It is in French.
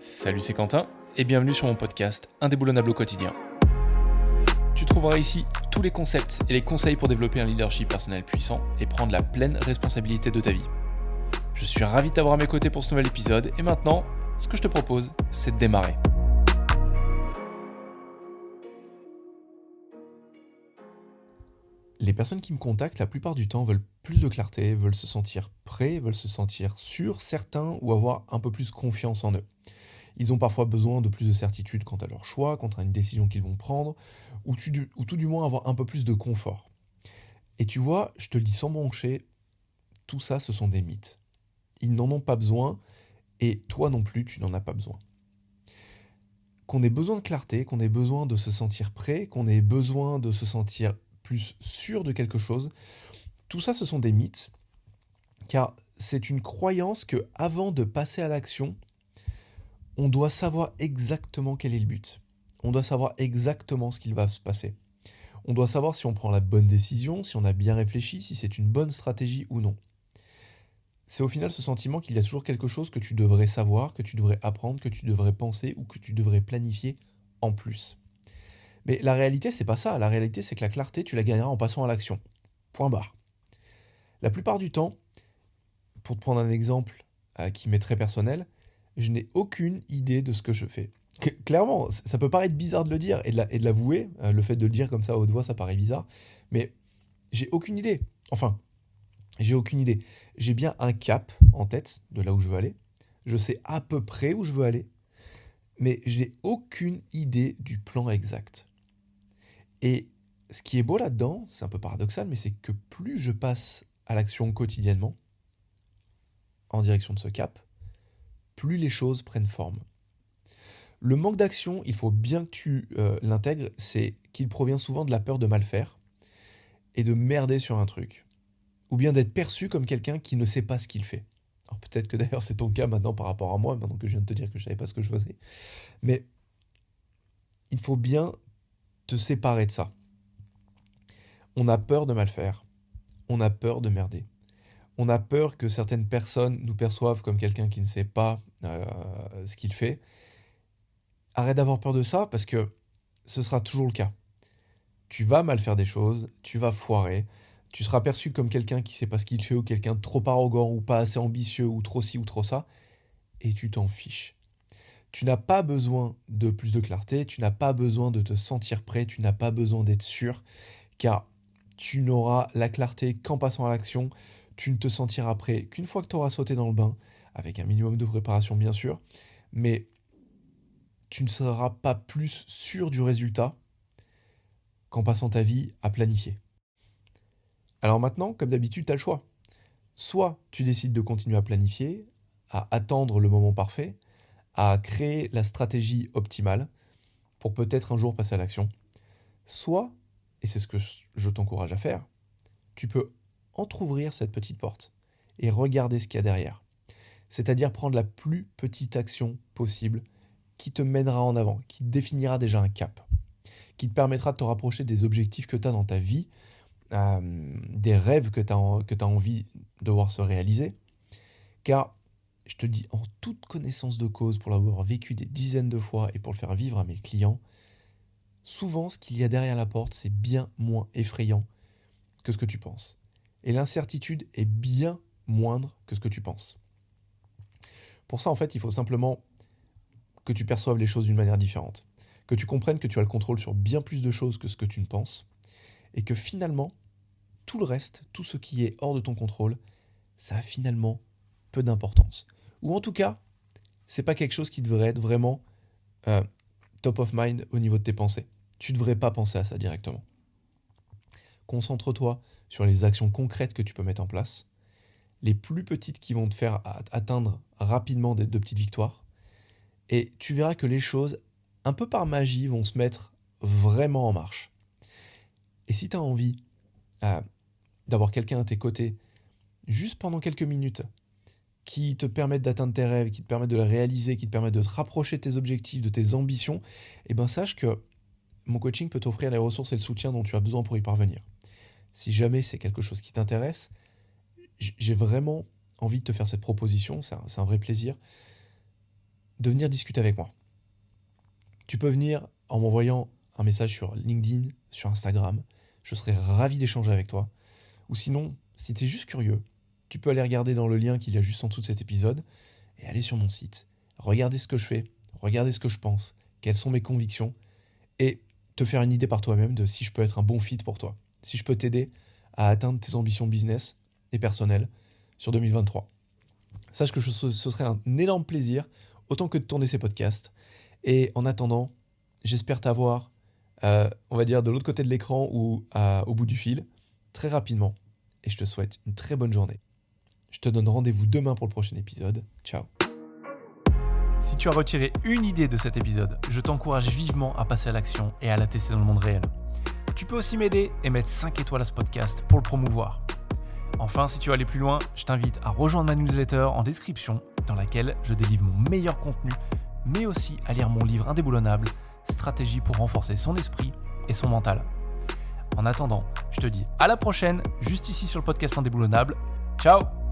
Salut, c'est Quentin et bienvenue sur mon podcast Indéboulonnable au quotidien. Tu trouveras ici tous les concepts et les conseils pour développer un leadership personnel puissant et prendre la pleine responsabilité de ta vie. Je suis ravi de t'avoir à mes côtés pour ce nouvel épisode et maintenant, ce que je te propose, c'est de démarrer. Les personnes qui me contactent la plupart du temps veulent plus de clarté, veulent se sentir prêts, veulent se sentir sûrs, certains ou avoir un peu plus confiance en eux. Ils ont parfois besoin de plus de certitude quant à leur choix, quant à une décision qu'ils vont prendre, ou tout du moins avoir un peu plus de confort. Et tu vois, je te le dis sans broncher, tout ça ce sont des mythes. Ils n'en ont pas besoin, et toi non plus tu n'en as pas besoin. Qu'on ait besoin de clarté, qu'on ait besoin de se sentir prêt, qu'on ait besoin de se sentir plus sûr de quelque chose, tout ça ce sont des mythes, car c'est une croyance que avant de passer à l'action, on doit savoir exactement quel est le but. On doit savoir exactement ce qu'il va se passer. On doit savoir si on prend la bonne décision, si on a bien réfléchi, si c'est une bonne stratégie ou non. C'est au final ce sentiment qu'il y a toujours quelque chose que tu devrais savoir, que tu devrais apprendre, que tu devrais penser ou que tu devrais planifier en plus. Mais la réalité, c'est pas ça. La réalité, c'est que la clarté, tu la gagneras en passant à l'action. Point barre. La plupart du temps, pour te prendre un exemple qui m'est très personnel, je n'ai aucune idée de ce que je fais. Clairement, ça peut paraître bizarre de le dire et de l'avouer, le fait de le dire comme ça à haute voix, ça paraît bizarre, mais j'ai aucune idée. Enfin, j'ai aucune idée. J'ai bien un cap en tête de là où je veux aller, je sais à peu près où je veux aller, mais j'ai aucune idée du plan exact. Et ce qui est beau là-dedans, c'est un peu paradoxal, mais c'est que plus je passe à l'action quotidiennement, en direction de ce cap, plus les choses prennent forme. Le manque d'action, il faut bien que tu l'intègres, c'est qu'il provient souvent de la peur de mal faire et de merder sur un truc. Ou bien d'être perçu comme quelqu'un qui ne sait pas ce qu'il fait. Alors peut-être que d'ailleurs c'est ton cas maintenant par rapport à moi, maintenant que je viens de te dire que je ne savais pas ce que je faisais. Mais il faut bien te séparer de ça. On a peur de mal faire. On a peur de merder. On a peur que certaines personnes nous perçoivent comme quelqu'un qui ne sait pas ce qu'il fait. Arrête d'avoir peur de ça parce que ce sera toujours le cas. Tu vas mal faire des choses, tu vas foirer, tu seras perçu comme quelqu'un qui ne sait pas ce qu'il fait ou quelqu'un de trop arrogant ou pas assez ambitieux ou trop ci ou trop ça, et tu t'en fiches. Tu n'as pas besoin de plus de clarté, tu n'as pas besoin de te sentir prêt, tu n'as pas besoin d'être sûr, car tu n'auras la clarté qu'en passant à l'action, tu ne te sentiras prêt qu'une fois que tu auras sauté dans le bain, avec un minimum de préparation bien sûr, mais tu ne seras pas plus sûr du résultat qu'en passant ta vie à planifier. Alors maintenant, comme d'habitude, tu as le choix. Soit tu décides de continuer à planifier, à attendre le moment parfait, à créer la stratégie optimale pour peut-être un jour passer à l'action. Soit, et c'est ce que je t'encourage à faire, tu peux entrouvrir cette petite porte et regarder ce qu'il y a derrière. C'est-à-dire prendre la plus petite action possible qui te mènera en avant, qui te définira déjà un cap, qui te permettra de te rapprocher des objectifs que tu as dans ta vie, des rêves que tu as envie de voir se réaliser. Car, je te dis en toute connaissance de cause, pour l'avoir vécu des dizaines de fois et pour le faire vivre à mes clients, souvent ce qu'il y a derrière la porte, c'est bien moins effrayant que ce que tu penses. Et l'incertitude est bien moindre que ce que tu penses. Pour ça, en fait, il faut simplement que tu perçoives les choses d'une manière différente. Que tu comprennes que tu as le contrôle sur bien plus de choses que ce que tu ne penses. Et que finalement, tout le reste, tout ce qui est hors de ton contrôle, ça a finalement peu d'importance. Ou en tout cas, c'est pas quelque chose qui devrait être vraiment top of mind au niveau de tes pensées. Tu ne devrais pas penser à ça directement. Concentre-toi sur les actions concrètes que tu peux mettre en place, les plus petites qui vont te faire atteindre rapidement de petites victoires, et tu verras que les choses, un peu par magie, vont se mettre vraiment en marche. Et si tu as envie d'avoir quelqu'un à tes côtés, juste pendant quelques minutes, qui te permettent d'atteindre tes rêves, qui te permettent de les réaliser, qui te permettent de te rapprocher de tes objectifs, de tes ambitions, eh ben sache que mon coaching peut t'offrir les ressources et le soutien dont tu as besoin pour y parvenir. Si jamais c'est quelque chose qui t'intéresse, j'ai vraiment envie de te faire cette proposition, c'est un vrai plaisir, de venir discuter avec moi. Tu peux venir en m'envoyant un message sur LinkedIn, sur Instagram. Je serai ravi d'échanger avec toi. Ou sinon, si tu es juste curieux, tu peux aller regarder dans le lien qu'il y a juste en dessous de cet épisode et aller sur mon site. Regarder ce que je fais, regarder ce que je pense, quelles sont mes convictions et te faire une idée par toi-même de si je peux être un bon fit pour toi, si je peux t'aider à atteindre tes ambitions business et personnelles sur 2023. Sache que ce serait un énorme plaisir, autant que de tourner ces podcasts. Et en attendant, j'espère t'avoir, on va dire, de l'autre côté de l'écran ou au bout du fil, très rapidement. Et je te souhaite une très bonne journée. Je te donne rendez-vous demain pour le prochain épisode. Ciao. Si tu as retiré une idée de cet épisode, je t'encourage vivement à passer à l'action et à la tester dans le monde réel. Tu peux aussi m'aider et mettre 5 étoiles à ce podcast pour le promouvoir. Enfin, si tu veux aller plus loin, je t'invite à rejoindre ma newsletter en description dans laquelle je délivre mon meilleur contenu, mais aussi à lire mon livre indéboulonnable, Stratégie pour renforcer son esprit et son mental. En attendant, je te dis à la prochaine, juste ici sur le podcast Indéboulonnable. Ciao!